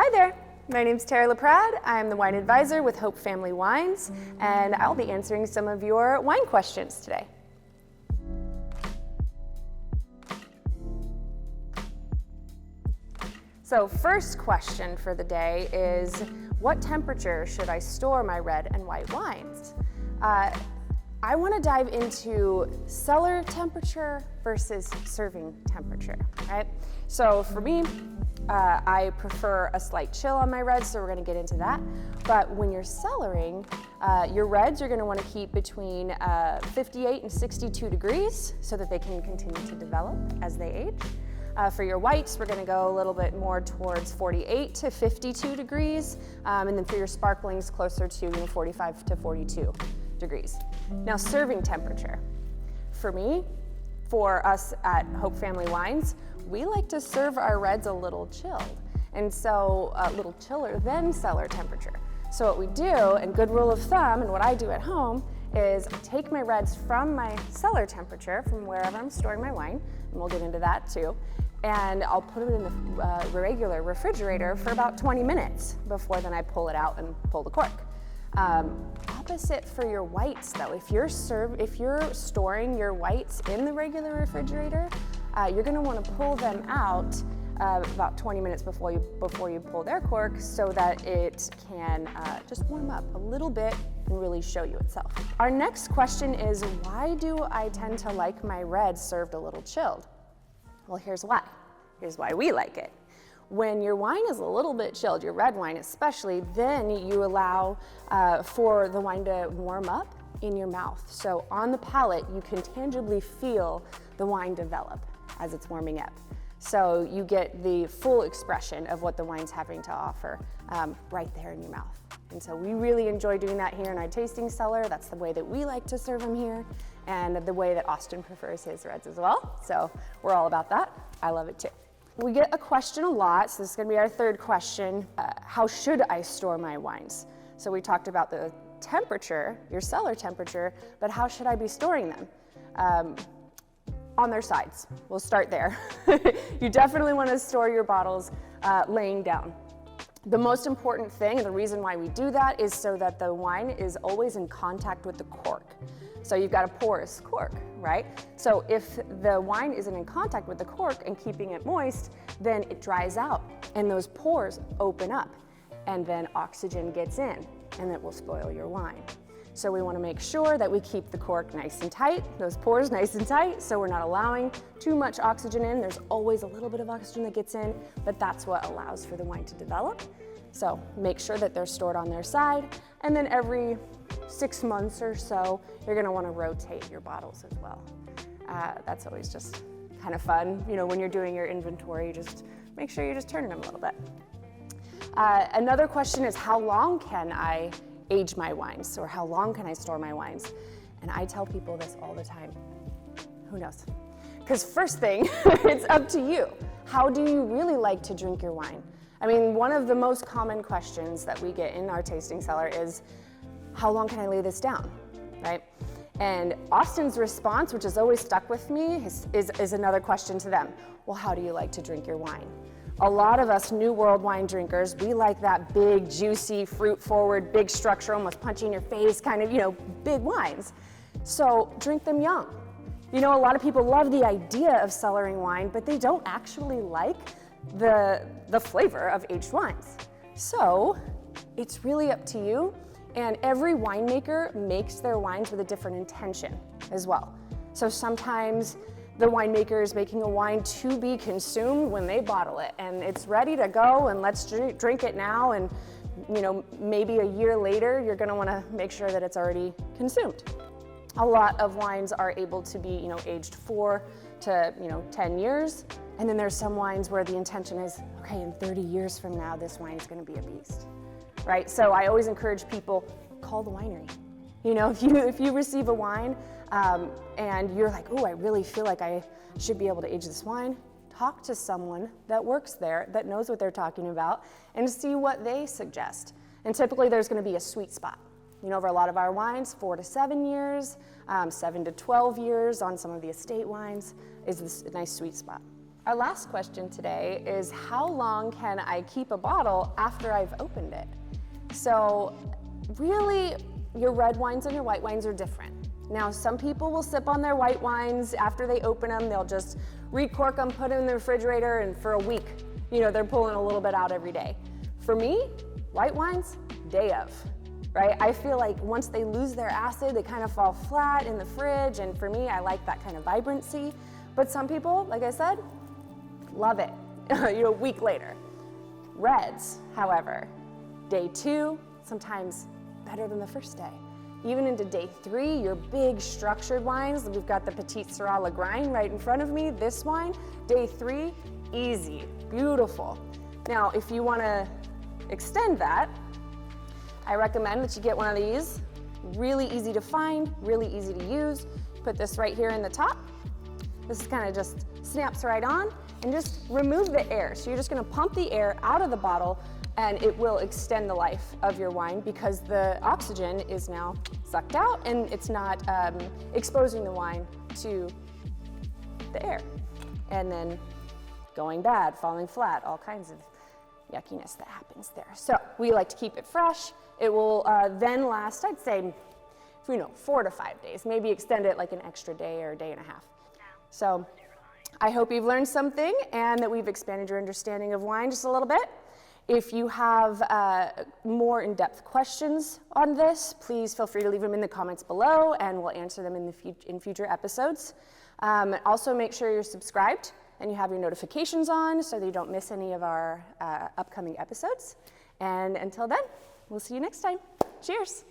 Hi there, my name's Tara LaPrade. I'm the wine advisor with Hope Family Wines, and I'll be answering some of your wine questions today. So first question for the day is, what temperature should I store my red and white wines? I want to dive into cellar temperature versus serving temperature, right? So for me, I prefer a slight chill on my reds, so we're going to get into that. But when you're cellaring, your reds you're going to want to keep between 58 and 62 degrees so that they can continue to develop as they age. For your whites, we're going to go a little bit more towards 48 to 52 degrees, and then for your sparklings, closer to 45 to 42 degrees. Now, serving temperature. For me, for us at Hope Family Wines, we like to serve our reds a little chilled, and so a little chiller than cellar temperature. So what we do, and good rule of thumb, and what I do at home, is take my reds from my cellar temperature, from wherever I'm storing my wine, and we'll get into that too, and I'll put it in the regular refrigerator for about 20 minutes before then I pull it out and pull the cork. Opposite for your whites though, if you're storing your whites in the regular refrigerator, you're going to want to pull them out about 20 minutes before you pull their cork, so that it can just warm up a little bit and really show you itself. Our next question is, why do I tend to like my reds served a little chilled? Well, here's why. Here's why we like it. When your wine is a little bit chilled, your red wine especially, then you allow for the wine to warm up in your mouth. So on the palate, you can tangibly feel the wine develop as it's warming up. So you get the full expression of what the wine's having to offer right there in your mouth. And so we really enjoy doing that here in our tasting cellar. That's the way that we like to serve them here, and the way that Austin prefers his reds as well. So we're all about that. I love it too. We get a question a lot, so this is going to be our third question. How should I store my wines? So we talked about the temperature, your cellar temperature, but how should I be storing them? On their sides. We'll start there. You definitely want to store your bottles laying down. The most important thing, and the reason why we do that, is so that the wine is always in contact with the cork. So you've got a porous cork, right? So if the wine isn't in contact with the cork and keeping it moist, then it dries out and those pores open up, and then oxygen gets in and it will spoil your wine. So we want to make sure that we keep the cork nice and tight, those pores nice and tight, so we're not allowing too much oxygen in. There's always a little bit of oxygen that gets in, but that's what allows for the wine to develop. So make sure that they're stored on their side, and then every 6 months or so, you're going to want to rotate your bottles as well. That's always just kind of fun. You know, when you're doing your inventory, just make sure you're just turning them a little bit. Another question is, how long can I age my wines, or how long can I store my wines? And I tell people this all the time. Who knows? Because first thing, it's up to you. How do you really like to drink your wine? I mean, one of the most common questions that we get in our tasting cellar is, how long can I lay this down, right? And Austin's response, which has always stuck with me, is another question to them. Well, how do you like to drink your wine? A lot of us New World wine drinkers, we like that big, juicy, fruit-forward, big structure, almost punch you in your face, kind of, big wines. So drink them young. You know, a lot of people love the idea of cellaring wine, but they don't actually like the flavor of aged wines. So it's really up to you, and every winemaker makes their wines with a different intention as well. So sometimes the winemaker is making a wine to be consumed when they bottle it, and it's ready to go, and let's drink it now, and maybe a year later you're going to want to make sure that it's already consumed. A lot of wines are able to be aged 4 to 10 years, and then there's some wines where the intention is, okay, in 30 years from now this wine is going to be a beast, right? So I always encourage people, call the winery. If you receive a wine and you're like, oh, I really feel like I should be able to age this wine, talk to someone that works there, that knows what they're talking about, and see what they suggest. And typically there's going to be a sweet spot. For a lot of our wines, 4 to 7 years, 7 to 12 years on some of the estate wines is this nice sweet spot. Our last question today is, how long can I keep a bottle after I've opened it? So really, your red wines and your white wines are different. Now, some people will sip on their white wines after they open them. They'll just recork them, put them in the refrigerator, and for a week, they're pulling a little bit out every day. For me, white wines, day of, right? I feel like once they lose their acid, they kind of fall flat in the fridge, and for me, I like that kind of vibrancy. But some people, like I said, love it, a week later. Reds, however, day 2, sometimes better than the first day. Even into day 3, your big structured wines, we've got the Petite Syrah Le Grind right in front of me, this wine, day 3, easy, beautiful. Now, if you wanna extend that, I recommend that you get one of these, really easy to find, really easy to use. Put this right here in the top. This kind of just snaps right on, and just remove the air. So you're just gonna pump the air out of the bottle, and it will extend the life of your wine because the oxygen is now sucked out and it's not exposing the wine to the air. And then going bad, falling flat, all kinds of yuckiness that happens there. So we like to keep it fresh. It will then last, I'd say, 4 to 5 days, maybe extend it like an extra day or a day and a half. So I hope you've learned something and that we've expanded your understanding of wine just a little bit. If you have more in-depth questions on this, please feel free to leave them in the comments below and we'll answer them in future episodes. Also make sure you're subscribed and you have your notifications on so that you don't miss any of our upcoming episodes. And until then, we'll see you next time. Cheers.